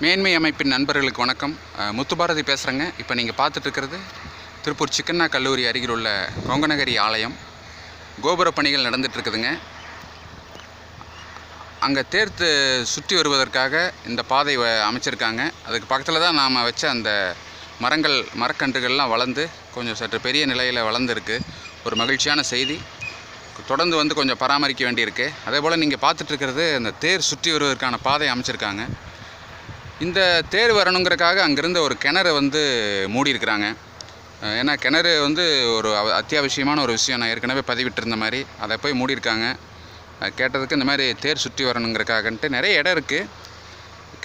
மேன்மை அமைப்பின் நண்பர்களுக்கு வணக்கம். முத்துபாரதி பேசுகிறேங்க. இப்போ நீங்கள் பார்த்துட்ருக்கிறது திருப்பூர் சிக்கண்ணா கல்லூரி அருகில் உள்ள கொங்கனகிரி ஆலயம். கோபுர பணிகள் நடந்துகிட்ருக்குதுங்க. அங்கே தேர்த்து சுற்றி வருவதற்காக இந்த பாதை அமைச்சிருக்காங்க. அதுக்கு பக்கத்தில் தான் நாம் வச்ச அந்த மரக்கன்றுகள்லாம் வளர்ந்து கொஞ்சம் சற்று பெரிய நிலையில் வளர்ந்துருக்கு. ஒரு மகிழ்ச்சியான செய்தி. தொடர்ந்து கொஞ்சம் பராமரிக்க வேண்டியிருக்கு. அதே போல் நீங்கள் பார்த்துட்ருக்கிறது அந்த தேர் சுற்றி வருவதற்கான பாதை அமைச்சிருக்காங்க. இந்த தேர் வரணுங்கிறக்காக அங்கேருந்து ஒரு கிணறு மூடியிருக்கிறாங்க. ஏன்னா கிணறு ஒரு அத்தியாவசியமான ஒரு விஷயம். நான் ஏற்கனவே பதிவிட்டிருந்த மாதிரி அதை போய் மூடியிருக்காங்க. கேட்டதுக்கு இந்த மாதிரி தேர் சுற்றி வரணுங்கிறக்காகன்ட்டு நிறைய இடம் இருக்குது.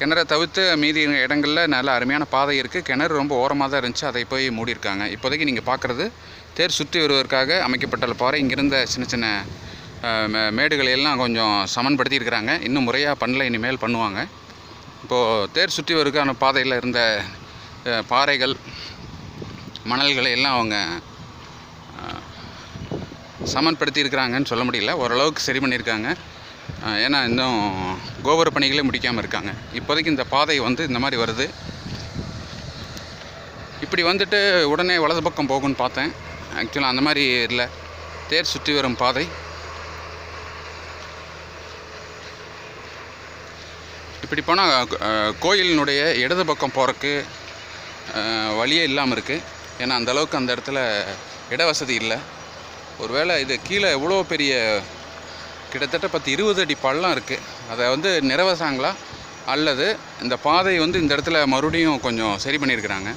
கிணறை தவிர்த்து மீதி இடங்களில் நல்ல அருமையான பாதை இருக்குது. கிணறு ரொம்ப ஓரமாக தான் இருந்துச்சு, அதை போய் மூடியிருக்காங்க. இப்போதைக்கு நீங்கள் பார்க்குறது தேர் சுற்றி வருவதற்காக அமைக்கப்பட்ட பாறை. இங்கிருந்த சின்ன சின்ன மேடுகளை எல்லாம் கொஞ்சம் சமன்படுத்தியிருக்கிறாங்க. இன்னும் முறையாக பண்ணல, இனிமேல் பண்ணுவாங்க. இப்போது தேர் சுற்றி வருவதற்கான பாதையில் இருந்த பாறைகள் மணல்களை எல்லாம் அவங்க சமன்படுத்தியிருக்கிறாங்கன்னு சொல்ல முடியல, ஓரளவுக்கு சரி பண்ணியிருக்காங்க. ஏன்னா இன்னும் கோபுர பணிகளே முடிக்காமல் இருக்காங்க. இப்போதைக்கு இந்த பாதை இந்த மாதிரி வருது. இப்படி உடனே வலது பக்கம் போகும்னு பார்த்தேன். ஆக்சுவலாக அந்த மாதிரி இல்லை. தேர் சுற்றி வரும் பாதை இப்படி போனால் கோயிலினுடைய இடது பக்கம் போகிறக்கு வழியே இல்லாமல் இருக்குது. ஏன்னா அந்தளவுக்கு அந்த இடத்துல இட வசதி இல்லை. ஒருவேளை இது கீழே எவ்வளோ பெரிய கிட்டத்தட்ட 10-20 அடி பள்ளம் இருக்குது. அதை நிறைவேசாங்களா அல்லது இந்த பாதை இந்த இடத்துல மறுபடியும் கொஞ்சம் சரி பண்ணியிருக்கிறாங்க.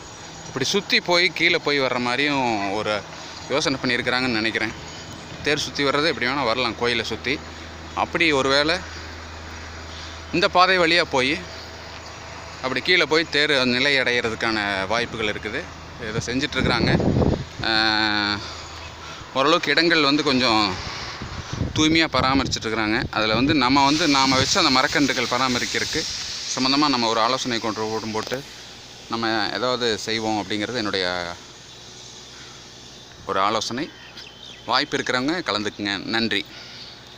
இப்படி சுற்றி போய் கீழே போய் வர்ற மாதிரியும் ஒரு யோசனை பண்ணியிருக்கிறாங்கன்னு நினைக்கிறேன். தேர் சுற்றி வர்றது எப்படி வேணால் வரலாம் கோயிலை சுற்றி. அப்படி ஒரு வேளை இந்த பாதை வழியாக போய் அப்படி கீழே போய் தேர் நிலை அடைகிறதுக்கான வாய்ப்புகள் இருக்குது. இதை செஞ்சிட்ருக்குறாங்க. ஓரளவுக்கு இடங்கள் கொஞ்சம் தூய்மையாக பராமரிச்சிட்ருக்குறாங்க. அதில் நாம் வச்சு அந்த மரக்கன்றுகள் பராமரிக்கிறதுக்கு சம்மந்தமாக நம்ம ஒரு ஆலோசனை கூட்டம் போட்டு நம்ம ஏதாவது செய்வோம் அப்படிங்கிறது என்னுடைய ஒரு ஆலோசனை. வாய்ப்பு இருக்கிறவங்க கலந்துக்குங்க. நன்றி.